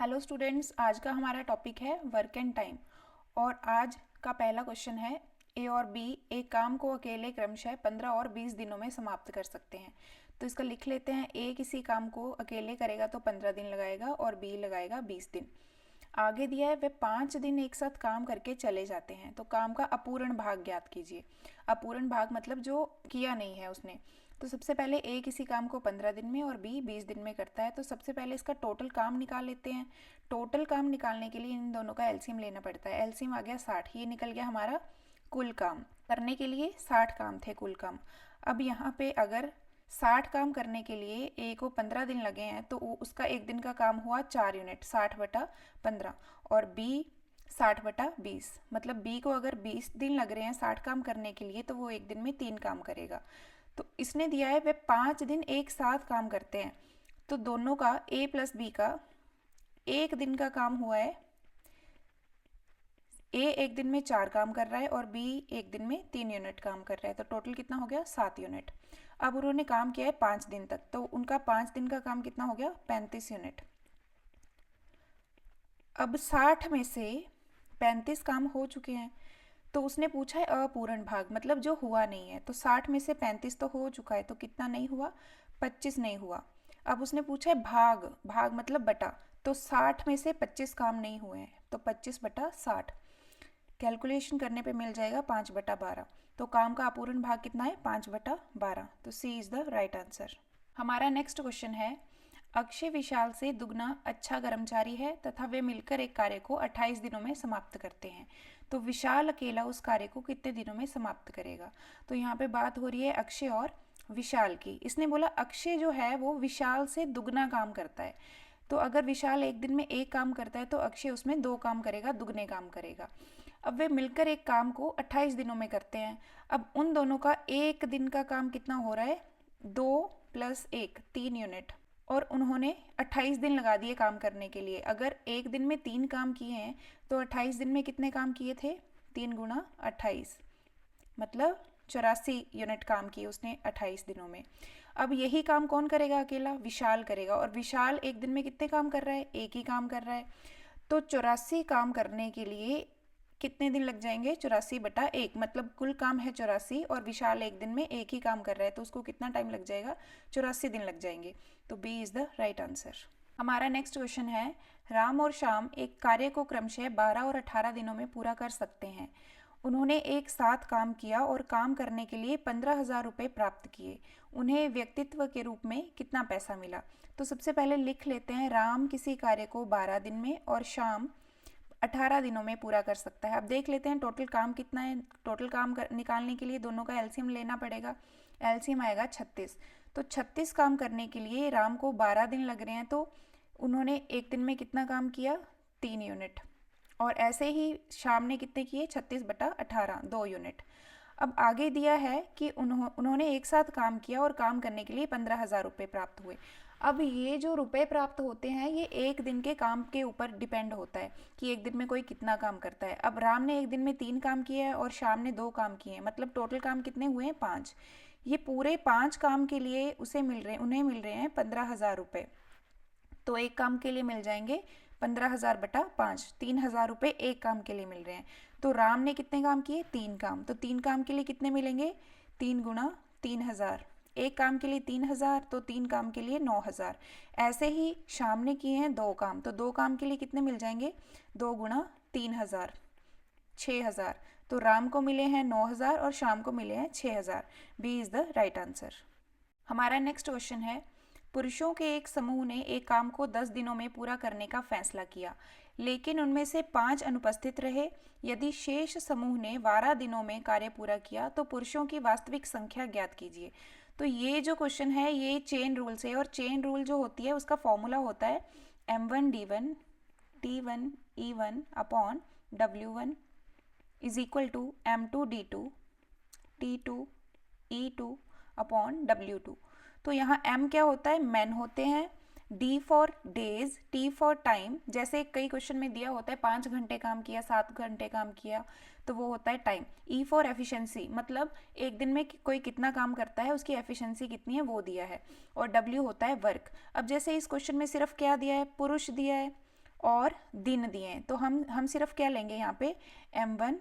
Hello students, आज का हमारा टॉपिक है वर्क एंड टाइम। और आज का पहला क्वेश्चन है, ए और बी एक काम को अकेले क्रमशः 15 और 20 दिनों में समाप्त कर सकते हैं। तो इसका लिख लेते हैं। ए किसी काम को अकेले करेगा तो 15 दिन लगाएगा और बी लगाएगा 20 दिन। आगे दिया है, वे 5 दिन एक साथ काम करके चले जाते हैं। तो काम का अपूर्ण भाग ज्ञात कीजिए। अपूर्ण भाग मतलब जो किया नहीं है उसने। तो सबसे पहले ए किसी काम को 15 दिन में और बी 20 दिन में करता है। तो सबसे पहले इसका टोटल काम निकाल लेते हैं। टोटल काम निकालने के लिए इन दोनों का एलसीएम लेना पड़ता है। एलसीएम आ गया 60, ये निकल गया हमारा कुल काम। करने के लिए 60 काम थे कुल काम। अब यहाँ पे अगर 60 काम करने के लिए ए को 15 दिन लगे हैं तो उसका एक दिन का काम हुआ 4 यूनिट, 60/15। और बी 60/20, मतलब बी को अगर 20 दिन लग रहे हैं 60 काम करने के लिए तो वो एक दिन में 3 काम करेगा। तो इसने दिया है वे 5 दिन एक साथ काम करते हैं। तो दोनों का ए प्लस बी का एक दिन का काम हुआ है। ए एक दिन में 4 काम कर रहा है और बी एक दिन में 3 यूनिट काम कर रहा है। तो टोटल कितना हो गया? 7 यूनिट। अब उन्होंने काम किया है 5 दिन तक, तो उनका 5 दिन का काम कितना हो गया? 35 यूनिट। अब 60 में से 35 काम हो चुके हैं, तो उसने पूछा है अपूर्ण भाग, मतलब जो हुआ नहीं है। तो 60 में से 35 तो हो चुका है, तो कितना नहीं हुआ? 25 नहीं हुआ। अब उसने पूछा है भाग, भाग मतलब बटा। तो 60 में से 25 काम नहीं हुए हैं, तो 25/60 कैलकुलेशन करने पे मिल जाएगा 5/12। तो काम का अपूर्ण भाग कितना है? 5/12। तो सी इज़ द राइट आंसर। हमारा नेक्स्ट क्वेश्चन है, अक्षय विशाल से दुगना अच्छा कर्मचारी है तथा वे मिलकर एक कार्य को 28 दिनों में समाप्त करते हैं। तो विशाल अकेला उस कार्य को कितने दिनों में समाप्त करेगा? तो यहाँ पे बात हो रही है अक्षय और विशाल की। इसने बोला अक्षय जो है वो विशाल से दुगना काम करता है। तो अगर विशाल एक दिन में एक काम करता है तो अक्षय उसमें 2 काम करेगा, दुगने काम करेगा। अब वे मिलकर एक काम को 28 दिनों में करते हैं। अब उन दोनों का एक दिन का काम कितना हो रहा है? 2 + 1 3 यूनिट। और उन्होंने 28 दिन लगा दिए काम करने के लिए। अगर एक दिन में 3 काम किए हैं तो 28 दिन में कितने काम किए थे? 3 × 28, मतलब 84 यूनिट काम किए उसने 28 दिनों में। अब यही काम कौन करेगा? अकेला विशाल करेगा। और विशाल एक दिन में कितने काम कर रहा है? एक ही काम कर रहा है। तो 84 काम करने के लिए कितने दिन लग जाएंगे? 84/1, मतलब कुल काम है 84 और विशाल एक दिन में एक ही काम कर रहा है, तो उसको कितना टाइम लग जाएगा? 84 दिन लग जाएंगे। तो B is the right answer. हमारा नेक्स्ट क्वेश्चन है, राम और श्याम एक कार्य को क्रमशः 12 और 18 दिनों में पूरा कर सकते हैं। उन्होंने एक साथ काम किया और काम करने के लिए 15,000 रुपये प्राप्त किए। उन्हें व्यक्तित्व के रूप में कितना पैसा मिला? तो सबसे पहले लिख लेते हैं, राम किसी कार्य को 12 दिन में और श्याम 18 दिनों में पूरा कर सकता है। अब देख लेते हैं टोटल काम कितना है। टोटल काम निकालने के लिए दोनों का एलसीएम लेना पड़ेगा। एलसीएम आएगा 36। तो 36 काम करने के लिए राम को 12 दिन लग रहे हैं, तो उन्होंने एक दिन में कितना काम किया? 3 यूनिट। और ऐसे ही शाम ने कितने किए? 36/18 2 यूनिट। अब आगे दिया है कि उन्होंने एक साथ काम किया और काम करने के लिए 15,000 रुपये प्राप्त हुए। अब ये जो रुपए प्राप्त होते हैं ये एक दिन के काम के ऊपर डिपेंड होता है कि एक दिन में कोई कितना काम करता है। अब राम ने एक दिन में 3 काम किए हैं और शाम ने 2 काम किए हैं, मतलब टोटल काम कितने हुए हैं? 5। ये पूरे 5 काम के लिए उन्हें मिल रहे हैं 15,000 रुपये। तो एक काम के लिए मिल जाएंगे 15,000/5, 3,000 रुपये एक काम के लिए मिल रहे हैं। तो राम ने कितने काम किए? 3 काम। तो 3 काम के लिए कितने मिलेंगे? 3 × 3,000। एक काम के लिए 3,000, तो 3 काम के लिए 9,000। ऐसे ही शाम ने किए हैं 2 काम, तो 2 काम के लिए कितने मिल जाएंगे? 2 × 3,000 6,000। तो राम को मिले हैं 9,000 और शाम को मिले हैं 6,000। B is the right answer. हमारा नेक्स्ट क्वेश्चन है, पुरुषों के एक समूह ने एक काम को 10 दिनों में पूरा करने का फैसला किया, लेकिन उनमें से 5 अनुपस्थित रहे। यदि शेष समूह ने 12 दिनों में कार्य पूरा किया तो पुरुषों की वास्तविक संख्या ज्ञात कीजिए। तो ये जो क्वेश्चन है ये चेन रूल से, और चेन रूल जो होती है उसका फॉर्मूला होता है M1D1 T1 E1 upon W1 is equal to M2D2 T2 E2 upon W2। तो यहाँ M क्या होता है? मैन होते हैं। D for days, T for time, जैसे कई क्वेश्चन में दिया होता है 5 घंटे काम किया, 7 घंटे काम किया, तो वो होता है टाइम। E फॉर एफिशिएंसी, मतलब एक दिन में कोई कितना काम करता है उसकी एफिशिएंसी कितनी है वो दिया है। और W होता है वर्क। अब जैसे इस क्वेश्चन में सिर्फ क्या दिया है? पुरुष दिया है और दिन दिए हैं, तो हम सिर्फ क्या लेंगे यहाँ पे M1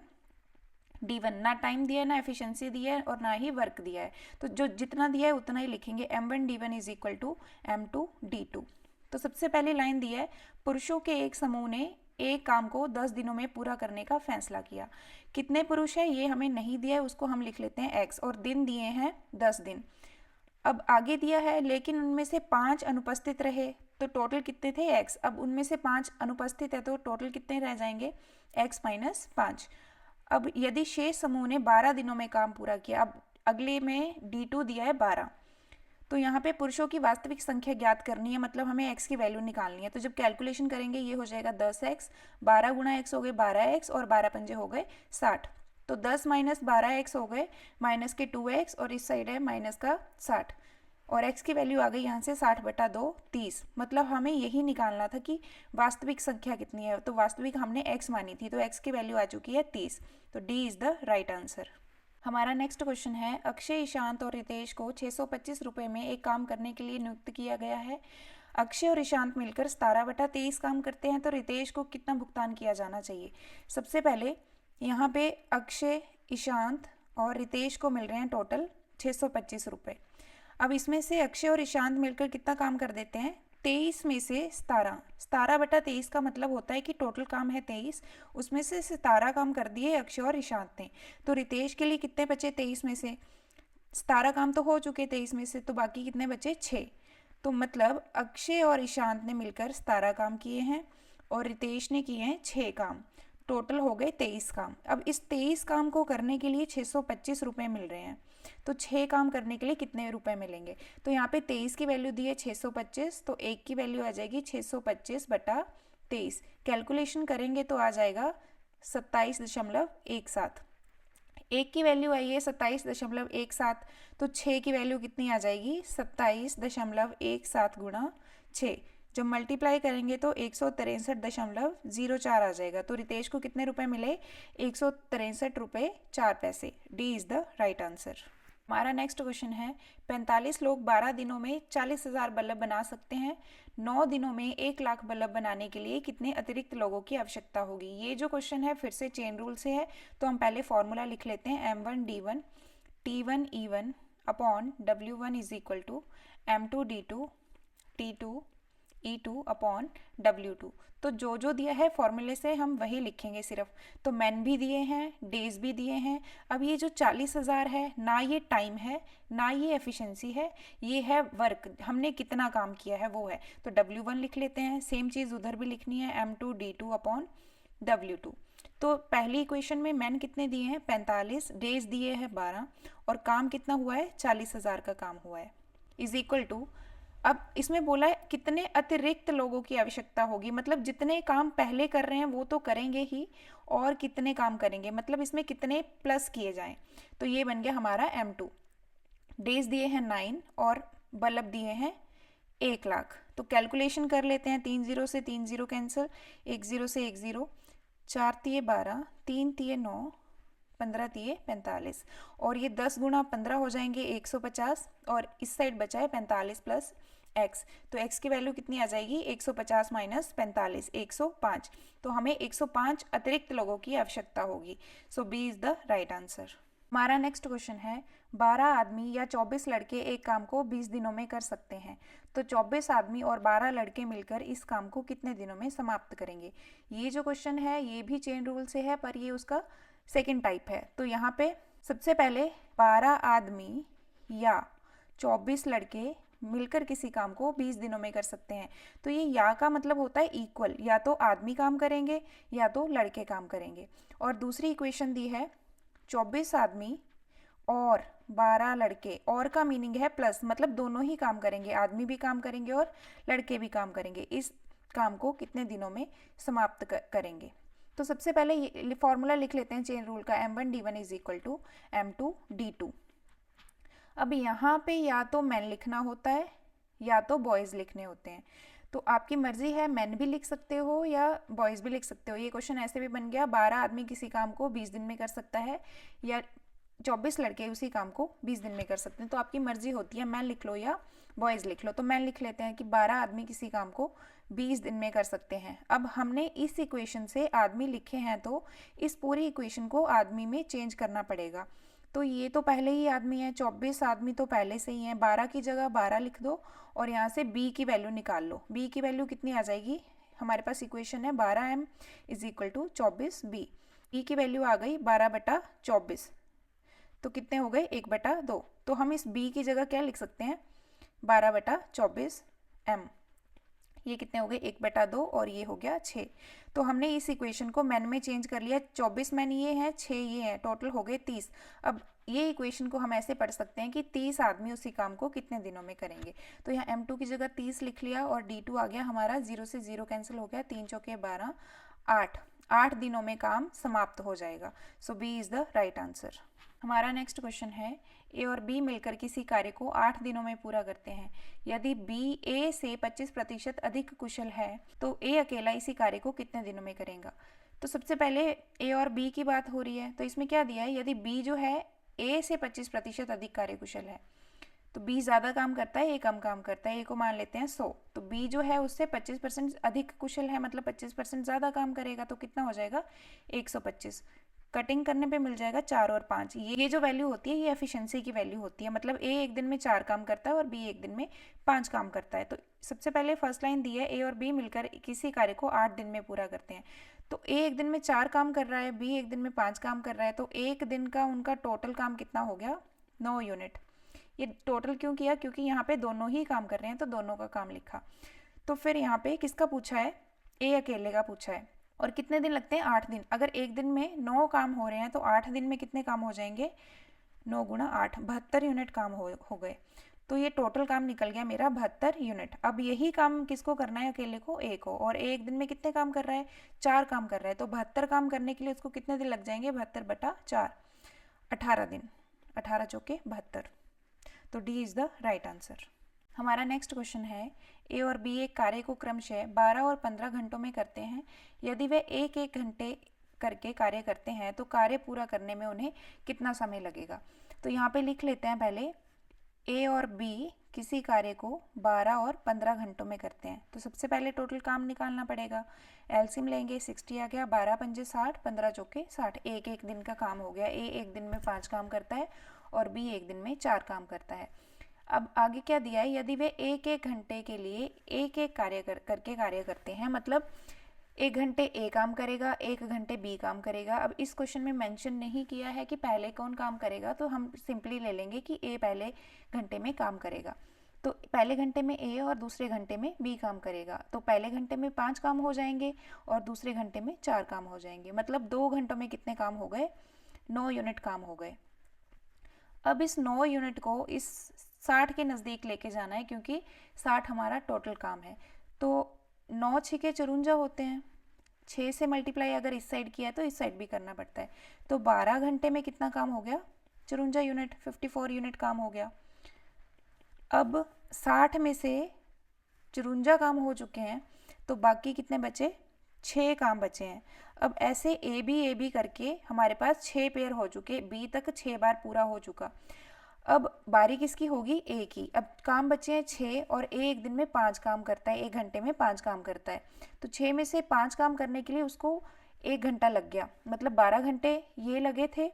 D1, ना टाइम दिया है, ना एफिशिएंसी दिया है, और ना ही वर्क दिया है, तो जो जितना दिया है उतना ही लिखेंगे। M1 D1 is equal to M2 D2। तो सबसे पहली लाइन दी है, पुरुषों के एक समूह ने एक काम को 10 दिनों में पूरा करने का फैसला किया। कितने पुरुष है ये हमें नहीं दिया है, उसको हम लिख लेते हैं x, और दिन दिए हैं 10 दिन। अब आगे दिया है लेकिन उनमें से 5 अनुपस्थित रहे, तो टोटल कितने थे x। अब उनमें से 5 अनुपस्थित है तो टोटल कितने रह जाएंगे, x माइनस 5। अब यदि शेष समूह ने 12 दिनों में काम पूरा किया, अब अगले में D2 दिया है 12, तो यहाँ पे पुरुषों की वास्तविक संख्या ज्ञात करनी है, मतलब हमें x की वैल्यू निकालनी है। तो जब कैलकुलेशन करेंगे ये हो जाएगा 10x, 12 गुणा x हो गए 12x, और 12 पंजे हो गए 60। तो 10 माइनस 12x हो गए माइनस के 2x, और इस साइड है माइनस का 60, और x की वैल्यू आ गई यहाँ से 60/2 30। मतलब हमें यही निकालना था कि वास्तविक संख्या कितनी है, तो वास्तविक हमने x मानी थी, तो x की वैल्यू आ चुकी है 30। तो D is the right answer. हमारा नेक्स्ट क्वेश्चन है, अक्षय, ईशांत और रितेश को 625 रुपये में एक काम करने के लिए नियुक्त किया गया है। अक्षय और ईशांत मिलकर 17/23 काम करते हैं, तो रितेश को कितना भुगतान किया जाना चाहिए। सबसे पहले यहाँ पे अक्षय, ईशांत और रितेश को मिल रहे हैं टोटल 625 रुपये। अब इसमें से अक्षय और ईशांत मिलकर कितना काम कर देते हैं, 23 में से 17 का मतलब होता है कि टोटल काम है 23, उसमें से 17 काम कर दिए अक्षय और ईशांत ने। तो रितेश के लिए कितने बचे 23 में से, 17 काम तो हो चुके 23 में से, तो बाकी कितने बचे 6। तो मतलब अक्षय और ईशांत ने मिलकर 17 काम किए हैं और रितेश ने किए हैं 6 काम, टोटल हो गए 23 काम। अब इस 23 काम को करने के लिए 625 रुपये मिल रहे हैं, तो 6 काम करने के लिए कितने रुपए मिलेंगे। तो यहाँ पे 23 की वैल्यू दी है 625, तो 1 की वैल्यू आ जाएगी 625/23। कैलकुलेशन करेंगे तो आ जाएगा 27.17। 1 की वैल्यू आई है 27.17, तो 6 की वैल्यू कितनी आ जाएगी 27.17 गुणा 6। जब मल्टीप्लाई करेंगे तो 163.04 आ जाएगा। तो रितेश को कितने रुपए मिले, 163 रुपये 4 पैसे। D is the right answer. हमारा नेक्स्ट क्वेश्चन है, 45 लोग 12 दिनों में 40,000 बल्ब बना सकते हैं। 9 दिनों में 1 लाख बल्ब बनाने के लिए कितने अतिरिक्त लोगों की आवश्यकता होगी। ये जो क्वेश्चन है फिर से चेन रूल से है, तो हम पहले फॉर्मूला लिख लेते हैं। M1 D1 T1 E1 upon W1 is equal to M2 D2 T2 E2 upon W2। तो जो दिया है फॉर्मूले से हम वही लिखेंगे सिर्फ। तो मैन भी दिए हैं, डेज भी दिए हैं। अब ये जो 40,000 है, ना ये टाइम है ना ये एफिशिएंसी है, ये है वर्क, हमने कितना काम किया है वो है। तो W1 लिख लेते हैं, सेम चीज़ उधर भी लिखनी है, M2 D2 अपॉन W2। तो पहली इक्वेशन में मैन कितने दिए हैं 45, डेज दिए हैं 12, और काम कितना हुआ है 40,000 का काम हुआ है, इज इक्वल टू। अब इसमें बोला है कितने अतिरिक्त लोगों की आवश्यकता होगी, मतलब जितने काम पहले कर रहे हैं वो तो करेंगे ही, और कितने काम करेंगे, मतलब इसमें कितने प्लस किए जाएं। तो ये बन गया हमारा M2। डेज दिए हैं 9 और बल्ब दिए हैं 1 लाख। तो कैलकुलेशन कर लेते हैं, 3 0 से 3 0 कैंसिल, 1 0 से 1 0, 4 तिये 12, 3 तिये 9, 15 तिये 45, और ये 10 गुणा 15 हो जाएंगे 150, और इस साइड बचा है 45 प्लस x। तो x की वैल्यू कितनी आ जाएगी 150 माइनस 45, 105। तो हमें 105 अतिरिक्त लोगों की आवश्यकता होगी। So B is the right answer. हमारा नेक्स्ट क्वेश्चन है, 12 आदमी या 24 लड़के एक काम को 20 दिनों में कर सकते हैं। तो 24 आदमी और 12 लड़के मिलकर इस काम को कितने दिनों में समाप्त करेंगे। ये जो क्वेश्चन है ये भी चेन रूल से है, पर ये उसका सेकेंड टाइप है। तो यहाँ पे सबसे पहले 12 आदमी या 24 लड़के मिलकर किसी काम को 20 दिनों में कर सकते हैं। तो ये या का मतलब होता है इक्वल, या तो आदमी काम करेंगे या तो लड़के काम करेंगे। और दूसरी इक्वेशन दी है 24 आदमी और 12 लड़के, और का मीनिंग है प्लस, मतलब दोनों ही काम करेंगे, आदमी भी काम करेंगे और लड़के भी काम करेंगे। इस काम को कितने दिनों में समाप्त करेंगे। तो सबसे पहले ये फॉर्मूला लिख लेते हैं चेन रूल का, M1 D1 is equal to M2 D2। अब यहाँ पे या तो मैन लिखना होता है या तो बॉयज़ लिखने होते हैं, तो आपकी मर्जी है, मैन भी लिख सकते हो या बॉयज़ भी लिख सकते हो। ये क्वेश्चन ऐसे भी बन गया, 12 आदमी किसी काम को 20 दिन में कर सकता है, या 24 लड़के उसी काम को 20 दिन में कर सकते हैं। तो आपकी मर्जी होती है, मैन लिख लो या बॉयज़ लिख लो। तो मैन लिख लेते हैं कि 12 आदमी किसी काम को 20 दिन में कर सकते हैं। अब हमने इस इक्वेशन से आदमी लिखे हैं तो इस पूरी इक्वेशन को आदमी में चेंज करना पड़ेगा। तो ये तो पहले ही आदमी है, 24 आदमी तो पहले से ही है, 12 की जगह 12 लिख दो और यहाँ से बी की वैल्यू निकाल लो। बी की वैल्यू कितनी आ जाएगी, हमारे पास इक्वेशन है 12m is equal to 24b। B की वैल्यू आ गई 12/24, तो कितने हो गए 1/2। तो हम इस b की जगह क्या लिख सकते हैं, 12/24m। ये कितने हो गए 1/2 और ये हो गया 6। तो हमने इस इक्वेशन को मैन में चेंज कर लिया, 24 मैन ये हैं, 6 ये हैं, टोटल हो गए 30। अब ये इक्वेशन को हम ऐसे पढ़ सकते हैं कि 30 आदमी उसी काम को कितने दिनों में करेंगे। तो यहाँ m2 की जगह 30 लिख लिया और d2 आ गया हमारा, 0 से 0 कैंसिल हो गया, 3 चौके 12, 8 दिनों में काम समाप्त हो जाएगा। So B is the right answer. हमारा नेक्स्ट क्वेश्चन है, ए और बी मिलकर किसी कार्य को 8 दिनों में पूरा करते हैं। यदि बी ए से 25% अधिक कुशल है तो ए अकेला इसी कार्य को कितने दिनों में करेगा। तो सबसे पहले ए और बी की बात हो रही है, तो इसमें क्या दिया है, यदि बी जो है ए से 25% अधिक कार्यकुशल है, तो बी ज़्यादा काम करता है, ए कम काम करता है। ए को मान लेते हैं 100, तो बी जो है उससे 25% अधिक कुशल है, मतलब 25% ज़्यादा काम करेगा, तो कितना हो जाएगा 125। कटिंग करने पे मिल जाएगा 4 और 5। ये जो वैल्यू होती है ये एफिशिएंसी की वैल्यू होती है, मतलब ए एक दिन में 4 काम करता है और बी एक दिन में 5 काम करता है। तो सबसे पहले फर्स्ट लाइन दी है, ए और बी मिलकर किसी कार्य को 8 दिन में पूरा करते हैं। तो ए एक दिन में 4 काम कर रहा है, बी एक दिन में 5 काम कर रहा है, तो एक दिन का उनका टोटल काम कितना हो गया 9 यूनिट। ये टोटल क्यों किया, क्योंकि यहाँ पे दोनों ही काम कर रहे हैं तो दोनों का काम लिखा। तो फिर यहाँ पे किसका पूछा है, ए अकेले का पूछा है। और कितने दिन लगते हैं 8 दिन। अगर एक दिन में 9 काम हो रहे हैं तो 8 दिन में कितने काम हो जाएंगे, 9 गुणा 8, 72 यूनिट काम हो गए। तो ये टोटल काम निकल गया मेरा 72 यूनिट। अब यही काम किसको करना है, अकेले को, ए को। और ए एक दिन में कितने काम कर रहा है, 4 काम कर रहा है, तो 72 काम करने के लिए उसको कितने दिन लग जाएंगे, 72/4, 18 दिन, 18 चौके 72। तो D is the right answer. हमारा नेक्स्ट क्वेश्चन है, ए और बी एक कार्य को क्रमशः 12 और 15 घंटों में करते हैं। यदि वे एक एक घंटे करके कार्य करते हैं तो कार्य पूरा करने में उन्हें कितना समय लगेगा। तो यहाँ पे लिख लेते हैं पहले, ए और बी किसी कार्य को 12 और 15 घंटों में करते हैं। तो सबसे पहले टोटल काम निकालना पड़ेगा, एलसीएम लेंगे, 60 आ गया, 12 पंजे 60, 15 चौके 60। एक एक दिन का काम हो गया, ए एक दिन में 5 काम करता है और बी एक दिन में 4 काम करता है। अब आगे क्या दिया है, यदि वे एक एक घंटे के लिए एक एक कार्य करके कार्य करते हैं, मतलब 1 घंटे ए काम करेगा, 1 घंटे बी काम करेगा। अब इस क्वेश्चन में मेंशन नहीं किया है कि पहले कौन काम करेगा, तो हम सिंपली ले लेंगे कि ए पहले घंटे में काम करेगा। तो पहले घंटे में ए और दूसरे घंटे में बी काम करेगा, तो पहले घंटे में 5 काम हो जाएंगे और दूसरे घंटे में 4 काम हो जाएंगे, मतलब 2 घंटों में कितने काम हो गए, 9 यूनिट काम हो गए। अब इस 9 यूनिट को इस 60 के नज़दीक लेके जाना है, क्योंकि 60 हमारा टोटल काम है। तो 9 छिके 54 होते हैं, 6 से मल्टीप्लाई अगर इस साइड किया है तो इस साइड भी करना पड़ता है। तो 12 घंटे में कितना काम हो गया, 54 यूनिट, 54 यूनिट काम हो गया। अब 60 में से 54 काम हो चुके हैं, तो बाकी कितने बचे, 6 काम बचे हैं। अब ऐसे ए बी करके हमारे पास 6 पेयर हो चुके, बी तक 6 बार पूरा हो चुका। अब बारी किसकी होगी, ए की। अब काम बचे हैं 6 और ए एक दिन में 5 काम करता है, 1 घंटे में 5 काम करता है। तो 6 में से 5 काम करने के लिए उसको 1 घंटा लग गया, मतलब 12 घंटे ये लगे थे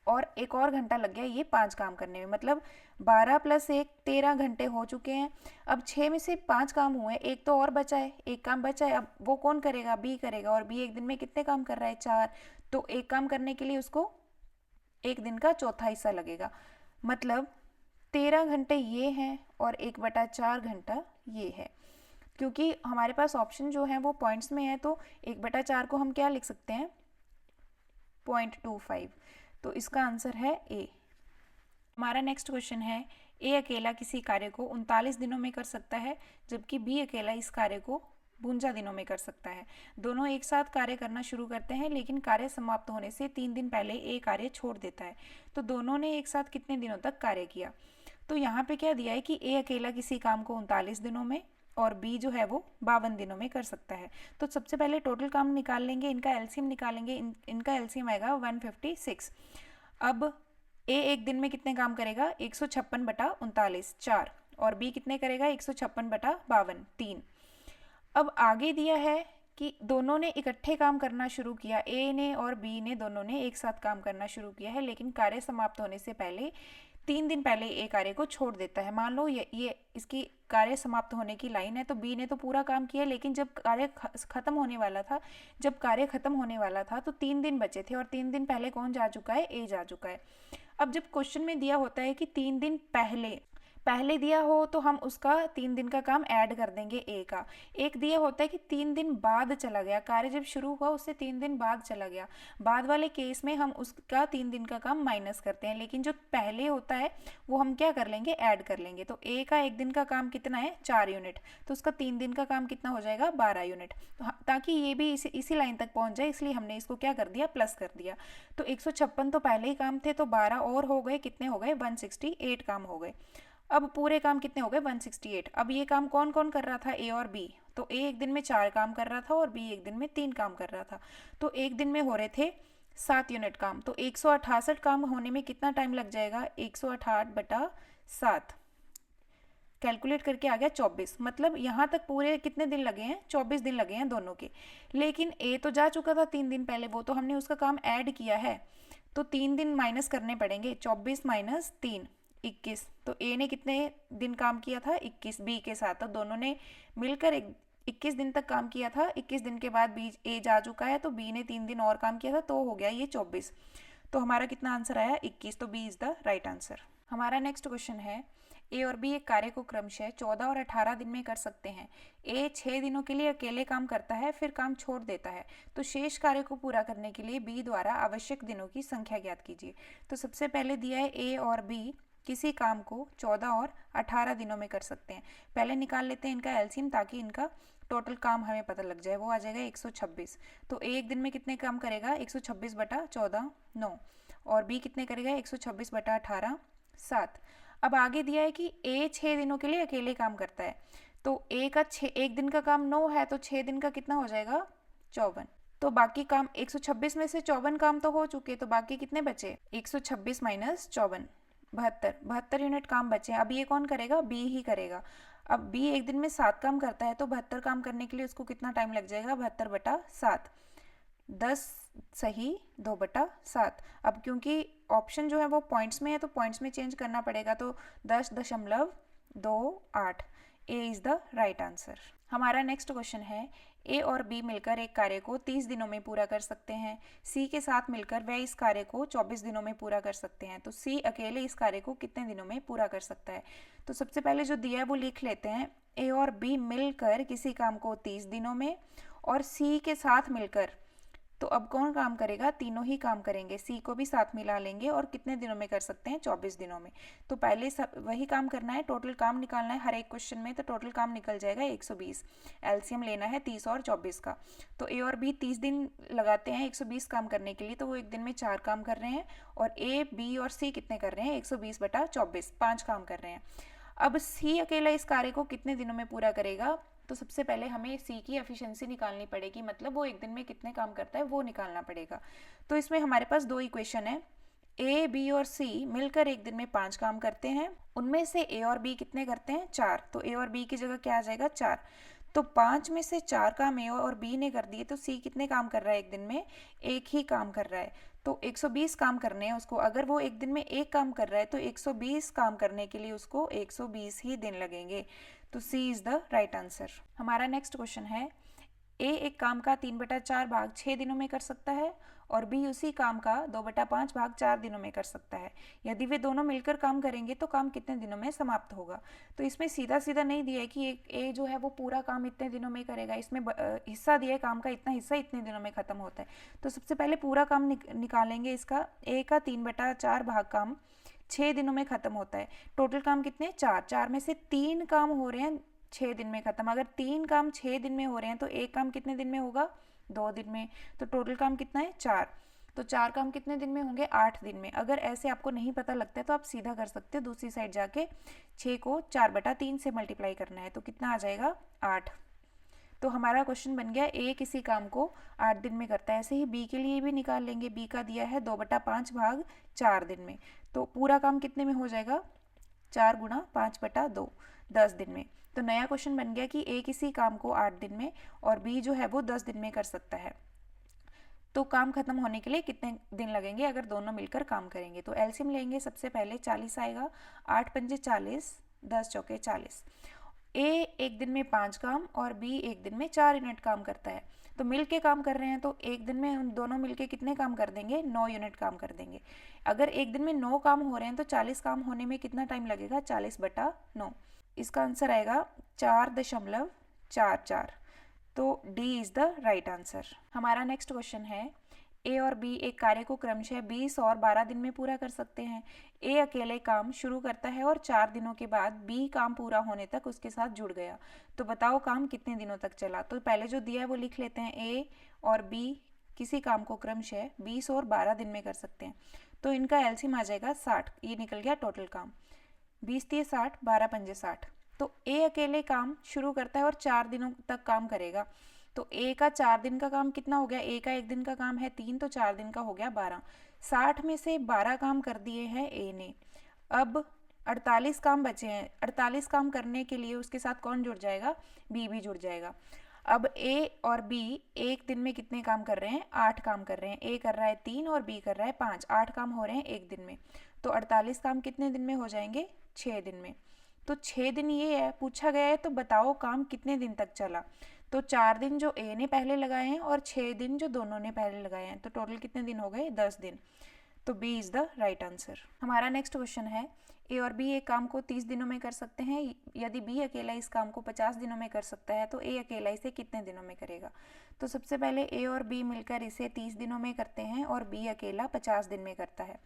और एक और घंटा लग गया ये 5 काम करने में, मतलब 12 + 1 13 घंटे हो चुके हैं। अब 6 में से 5 काम हुए, एक तो और बचा है, एक काम बचा है। अब वो कौन करेगा, बी करेगा, और बी एक दिन में कितने काम कर रहा है, 4। तो एक काम करने के लिए उसको एक दिन का चौथा हिस्सा लगेगा, मतलब 13 घंटे ये हैं और 1/4 घंटा ये है। क्योंकि हमारे पास ऑप्शन जो है वो पॉइंट्स में है, तो 1/4 को हम क्या लिख सकते हैं, 0.25। तो इसका आंसर है ए। हमारा नेक्स्ट क्वेश्चन है, ए अकेला किसी कार्य को 39 दिनों में कर सकता है, जबकि बी अकेला इस कार्य को 52 दिनों में कर सकता है। दोनों एक साथ कार्य करना शुरू करते हैं, लेकिन कार्य समाप्त होने से 3 दिन पहले ए कार्य छोड़ देता है। तो दोनों ने एक साथ कितने दिनों तक कार्य किया। तो यहाँ पे क्या दिया है कि ए अकेला किसी काम को 39 दिनों में और बी जो है वो 52 दिनों में कर सकता है। तो सबसे पहले टोटल काम निकाल लेंगे, इनका एलसीएम निकालेंगे, इनका एलसीएम आएगा 156। अब ए एक दिन में कितने काम करेगा, 156/39 4, और बी कितने करेगा, 156/52 3। अब आगे दिया है कि दोनों ने इकट्ठे काम करना शुरू किया, ए ने और बी ने दोनों ने एक साथ काम करना शुरू किया है, लेकिन कार्य समाप्त होने से पहले 3 दिन पहले ए कार्य को छोड़ देता है। मान लो ये इसकी कार्य समाप्त होने की लाइन है, तो बी ने तो पूरा काम किया, लेकिन जब कार्य खत्म होने वाला था, तो 3 दिन बचे थे और 3 दिन पहले कौन जा चुका है, ए जा चुका है। अब जब क्वेश्चन में दिया होता है कि 3 दिन पहले पहले दिया हो तो हम उसका 3 दिन का काम ऐड कर देंगे ए का। एक दिया होता है कि 3 दिन बाद चला गया, कार्य जब शुरू हुआ उससे 3 दिन बाद चला गया, बाद वाले केस में हम उसका 3 दिन का काम माइनस करते हैं, लेकिन जो पहले होता है वो हम क्या कर लेंगे, ऐड कर लेंगे। तो ए का 1 दिन का काम कितना है, 4 यूनिट, तो उसका 3 दिन का काम कितना हो जाएगा, 12 यूनिट। तो ताकि ये भी इसी लाइन तक पहुंच जाए, इसलिए हमने इसको क्या कर दिया, प्लस कर दिया। तो 156 तो पहले ही काम थे, तो 12 और हो गए, कितने हो गए, 168 काम हो गए। अब पूरे काम कितने हो गए, 168। अब ये काम कौन कौन कर रहा था, ए और बी। तो ए एक दिन में 4 काम कर रहा था और बी एक दिन में 3 काम कर रहा था, तो एक दिन में हो रहे थे 7 यूनिट काम। तो 168 काम होने में कितना टाइम लग जाएगा, 168/7 कैलकुलेट करके आ गया 24। मतलब यहाँ तक पूरे कितने दिन लगे हैं, 24 दिन लगे हैं दोनों के। लेकिन ए तो जा चुका था 3 दिन पहले, वो तो हमने उसका काम ऐड किया है, तो 3 दिन माइनस करने पड़ेंगे, 24 माइनस 3 21। तो ए ने कितने दिन काम किया था, 21 बी के साथ, तो दोनों ने मिलकर 21 दिन तक काम किया था। 21 दिन के बाद बी ए जा चुका है, तो बी ने 3 दिन और काम किया था, तो हो गया ये 24। तो हमारा कितना आंसर आया, 21। तो B is the right answer. हमारा नेक्स्ट क्वेश्चन है, ए और बी एक कार्य को क्रमशः 14 और 18 दिन में कर सकते हैं। ए 6 दिनों के लिए अकेले काम करता है, फिर काम छोड़ देता है, तो शेष कार्य को पूरा करने के लिए बी द्वारा आवश्यक दिनों की संख्या ज्ञात कीजिए। तो सबसे पहले दिया है ए और बी किसी काम को 14 और 18 दिनों में कर सकते हैं। पहले निकाल लेते हैं इनका एलसीएम, ताकि इनका टोटल काम हमें पता लग जाए। वो आ जाएगा 126। तो ए एक दिन में कितने काम करेगा, 126/14 9, और बी कितने करेगा, 126/18 7। अब आगे दिया है कि ए 6 दिनों के लिए अकेले काम करता है, तो ए का 1 दिन का काम 9 है, तो 6 दिन का कितना हो जाएगा, 54। तो बाकी काम 126 में से 54 काम तो हो चुके, तो बाकी कितने बचे, 126 माइनस 54 72 यूनिट काम बचे। अब ये कौन करेगा, बी ही करेगा। अब बी एक दिन में 7 काम करता है, तो 72 काम करने के लिए उसको कितना टाइम लग जाएगा, 72/7 10 सही 2/7। अब क्योंकि ऑप्शन जो है वो पॉइंट्स में है, तो पॉइंट्स में चेंज करना पड़ेगा, तो 10.28 ए इज द राइट आंसर। हमारा नेक्स्ट क्वेश्चन है, ए और बी मिलकर एक कार्य को 30 दिनों में पूरा कर सकते हैं। सी के साथ मिलकर वह इस कार्य को 24 दिनों में पूरा कर सकते हैं, तो सी अकेले इस कार्य को कितने दिनों में पूरा कर सकता है। तो सबसे पहले जो दिया है वो लिख लेते हैं, ए और बी मिलकर किसी काम को 30 दिनों में, और सी के साथ मिलकर, तो अब कौन काम करेगा, तीनों ही काम करेंगे, सी को भी साथ मिला लेंगे, और कितने दिनों में कर सकते हैं, 24 दिनों में। तो पहले वही काम करना है, टोटल काम निकालना है हर एक क्वेश्चन में, तो टोटल काम निकल जाएगा 120। एलसीएम लेना है 30 और 24 का। तो ए और बी 30 दिन लगाते हैं 120 काम करने के लिए, तो वो एक दिन में 4 काम कर रहे हैं, और ए बी और सी कितने कर रहे हैं, 120/24 5 काम कर रहे हैं। अब सी अकेला इस कार्य को कितने दिनों में पूरा करेगा, तो सबसे पहले हमें सी की एफिशिएंसी निकालनी पड़ेगी, मतलब वो एक दिन में कितने काम करता है वो निकालना पड़ेगा। तो इसमें हमारे पास 2 इक्वेशन है, ए बी और सी मिलकर एक दिन में 5 काम करते हैं, उनमें से ए और बी कितने करते हैं, 4। तो ए और बी की जगह क्या आ जाएगा, 4। तो 5 में से 4 काम ए और बी ने कर दिए, तो सी कितने काम कर रहा है एक दिन में, एक ही काम कर रहा है। तो 120 काम करने हैं उसको, अगर वो एक दिन में एक काम कर रहा है, तो 120 काम करने के लिए उसको 120 ही दिन लगेंगे। तो सी इज द राइट आंसर। हमारा नेक्स्ट क्वेश्चन है, ए एक काम का 3/4 भाग 6 दिनों में कर सकता है, और बी उसी काम का 2/5 भाग 4 दिनों में कर सकता है। यदि वे दोनों मिलकर काम करेंगे तो काम कितने दिनों में समाप्त होगा। तो इसमें सीधा सीधा नहीं दिया है कि एक ए जो है वो पूरा काम इतने दिनों में करेगा, इसमें हिस्सा दिया है, काम का इतना हिस्सा इतने दिनों में खत्म होता है। तो सबसे पहले पूरा काम निकालेंगे इसका, ए का 3/4 भाग काम 6 दिनों में खत्म होता है। टोटल काम कितने, 4 में से 3 काम हो रहे हैं 6 दिन में खत्म। अगर 3 काम 6 दिन में हो रहे हैं, तो एक काम कितने दिन में होगा, 2 दिन में। तो टोटल काम कितना है, 4। तो 4 काम कितने दिन में होंगे, 8 दिन में। अगर ऐसे आपको नहीं पता लगता है तो आप सीधा कर सकते हो, दूसरी साइड जाके 6 को 4/3 से मल्टीप्लाई करना है, तो कितना आ जाएगा, 8। तो हमारा क्वेश्चन बन गया, ए किसी काम को 8 दिन में करता है। ऐसे ही बी के लिए भी निकाल लेंगे, बी का दिया है 2/5 भाग 4 दिन में, तो पूरा काम कितने में हो जाएगा, 4 × 5/2 10 दिन में। तो नया क्वेश्चन बन गया कि ए किसी काम को 8 दिन में और बी जो है वो 10 दिन में कर सकता है, तो काम खत्म होने के लिए कितने दिन लगेंगे अगर दोनों मिलकर काम करेंगे। तो एलसीएम लेंगे, सबसे पहले 40 आएगा, 8 पंजे 40, 10 चौके 40। ए एक दिन में 5 काम और बी एक दिन में 4 यूनिट काम करता है। तो मिल के काम कर रहे हैं तो एक दिन में उन दोनों मिलके कितने काम कर देंगे, 9 यूनिट काम कर देंगे। अगर एक दिन में 9 काम हो रहे हैं तो 40 काम होने में कितना टाइम लगेगा, 40/9। इसका आंसर आएगा 4.44। तो D is the right answer. हमारा नेक्स्ट क्वेश्चन है, ए और बी एक कार्य को क्रमशः 20 और 12 दिन में पूरा कर सकते हैं। ए अकेले काम शुरू करता है और 4 दिनों के बाद बी काम पूरा होने तक उसके साथ जुड़ गया। तो बताओ काम कितने दिनों तक चला। तो पहले जो दिया है वो लिख लेते हैं, ए और बी किसी काम को क्रमशः 20 और 12 दिन में कर सकते हैं। तो इनका एलसीएम आ जाएगा 60। ये निकल गया टोटल काम, 20 × 60, 12 पंजे 60। तो ए अकेले काम शुरू करता है और 4 दिनों तक काम करेगा। तो ए का 4 दिन का काम कितना हो गया, ए का एक दिन का काम है 3, तो 4 दिन का हो गया 12। 60 में से 12 काम कर दिए हैं ए ने। अब 48 काम बचे हैं। 48 काम करने के लिए उसके साथ कौन जुड़ जाएगा, बी भी जुड़ जाएगा। अब ए और बी एक दिन में कितने काम कर रहे हैं, 8 काम कर रहे हैं। ए कर रहा है 3 और बी कर रहा है 5, 8 काम हो रहे हैं एक दिन में। तो 48 काम कितने दिन में हो जाएंगे, 6 दिन में। तो 6 दिन ये है पूछा गया है, तो बताओ काम कितने दिन तक चला। तो 4 दिन जो ए ने पहले लगाए हैं और 6 दिन जो दोनों ने पहले लगाए हैं, तो टोटल कितने दिन हो गए, 10 दिन। तो B is the right answer. हमारा नेक्स्ट क्वेश्चन है, ए और बी एक काम को 30 दिनों में कर सकते हैं। यदि बी अकेला इस काम को 50 दिनों में कर सकता है तो ए अकेला इसे कितने दिनों में करेगा। तो सबसे पहले ए और बी मिलकर इसे 30 दिनों में करते हैं और बी अकेला 50 दिन में करता है।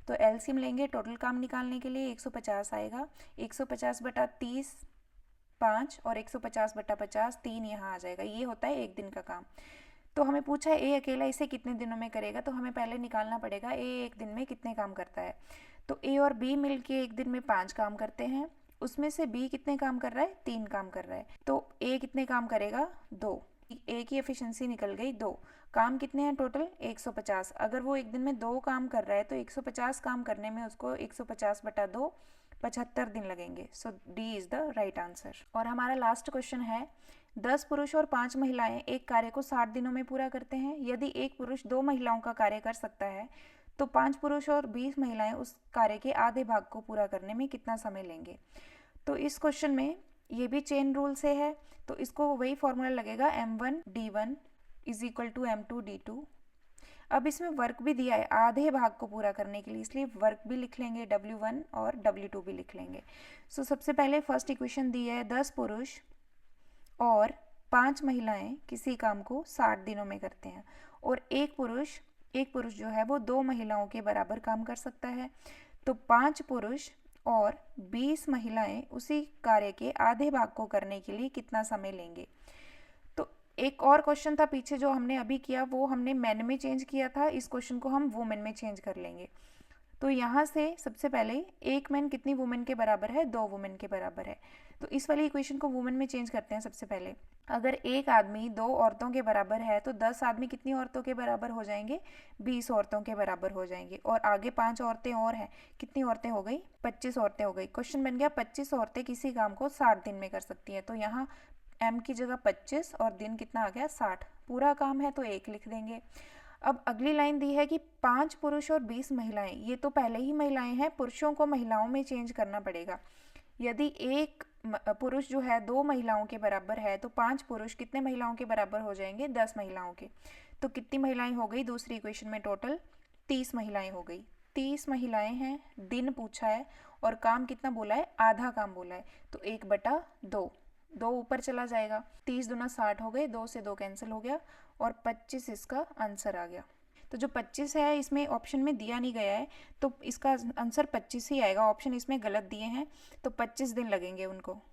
तो एलसीएम लेंगे, टोटल काम निकालने के लिए 150 आएगा, 150/30 5 और 150/50 3 यहाँ आ जाएगा। ये होता है एक दिन का काम। तो हमें पूछा है ए अकेला इसे कितने दिनों में करेगा, तो हमें पहले निकालना पड़ेगा ए एक दिन में कितने काम करता है। तो ए और बी मिलके एक दिन में 5 काम करते हैं, उसमें से बी कितने काम कर रहा है, 3 काम कर रहा है। तो ए कितने काम करेगा, 2। ए की एफिशिएंसी निकल गई 2। काम कितने हैं टोटल, 150। अगर वो एक दिन में 2 काम कर रहा है तो 150 काम करने में उसको 150/2 75 दिन लगेंगे। So D is the right answer. और हमारा लास्ट क्वेश्चन है, 10 पुरुष और 5 महिलाएं एक कार्य को 60 दिनों में पूरा करते हैं। यदि एक पुरुष 2 महिलाओं का कार्य कर सकता है तो 5 पुरुष और 20 महिलाएं उस कार्य के आधे भाग को पूरा करने में कितना समय लेंगे। तो इस क्वेश्चन में ये भी चेन रूल से है, तो इसको वही फॉर्मूला लगेगा m1d1 = m2d2। अब इसमें वर्क भी दिया है आधे भाग को पूरा करने के लिए, इसलिए वर्क भी लिख लेंगे, W1 और W2 भी लिख लेंगे। सो सबसे पहले फर्स्ट इक्वेशन दी है, 10 पुरुष और 5 महिलाएं किसी काम को 60 दिनों में करते हैं और एक पुरुष जो है वो 2 महिलाओं के बराबर काम कर सकता है। तो 5 पुरुष और 20 महिलाएं उसी कार्य के आधे भाग को करने के लिए कितना समय लेंगे। तो एक और क्वेश्चन था पीछे जो हमने अभी किया, वो हमने मैन में चेंज किया था, इस क्वेश्चन को हम वुमेन में चेंज कर लेंगे। तो यहाँ से सबसे पहले एक मैन कितनी वुमेन के बराबर है, 2 वुमेन के बराबर है। तो इस वाली इक्वेशन को वुमेन में चेंज करते हैं। सबसे पहले अगर एक आदमी 2 औरतों के बराबर है तो 10 आदमी कितनी औरतों के बराबर हो जाएंगे, 20 औरतों के बराबर हो जाएंगे। और आगे 5 औरतें और हैं, कितनी औरतें हो गई, 25 औरतें हो गई। क्वेश्चन बन गया 25 औरतें किसी काम को 60 दिन में कर सकती हैं। तो यहाँ m की जगह 25 और दिन कितना आ गया, 60। पूरा काम है तो 1 लिख देंगे। अब अगली लाइन दी है कि 5 पुरुष और 20 महिलाएं, ये तो पहले ही महिलाएं हैं, पुरुषों को महिलाओं में चेंज करना पड़ेगा। यदि एक पुरुष जो है 2 महिलाओं के बराबर है तो 5 पुरुष कितने महिलाओं के बराबर हो जाएंगे, 10 महिलाओं के। तो कितनी महिलाएं हो गई दूसरी इक्वेशन में, टोटल 30 महिलाएं हो गई। 30 महिलाएं हैं, दिन पूछा है और काम कितना बोला है, आधा काम बोला है। तो 1/2, 2 ऊपर चला जाएगा, 30 दूना 60 हो गए, 2 से 2 कैंसिल हो गया और 25 इसका आंसर आ गया। तो जो 25 है इसमें ऑप्शन में दिया नहीं गया है, तो इसका आंसर 25 ही आएगा। ऑप्शन इसमें गलत दिए हैं, तो 25 दिन लगेंगे उनको।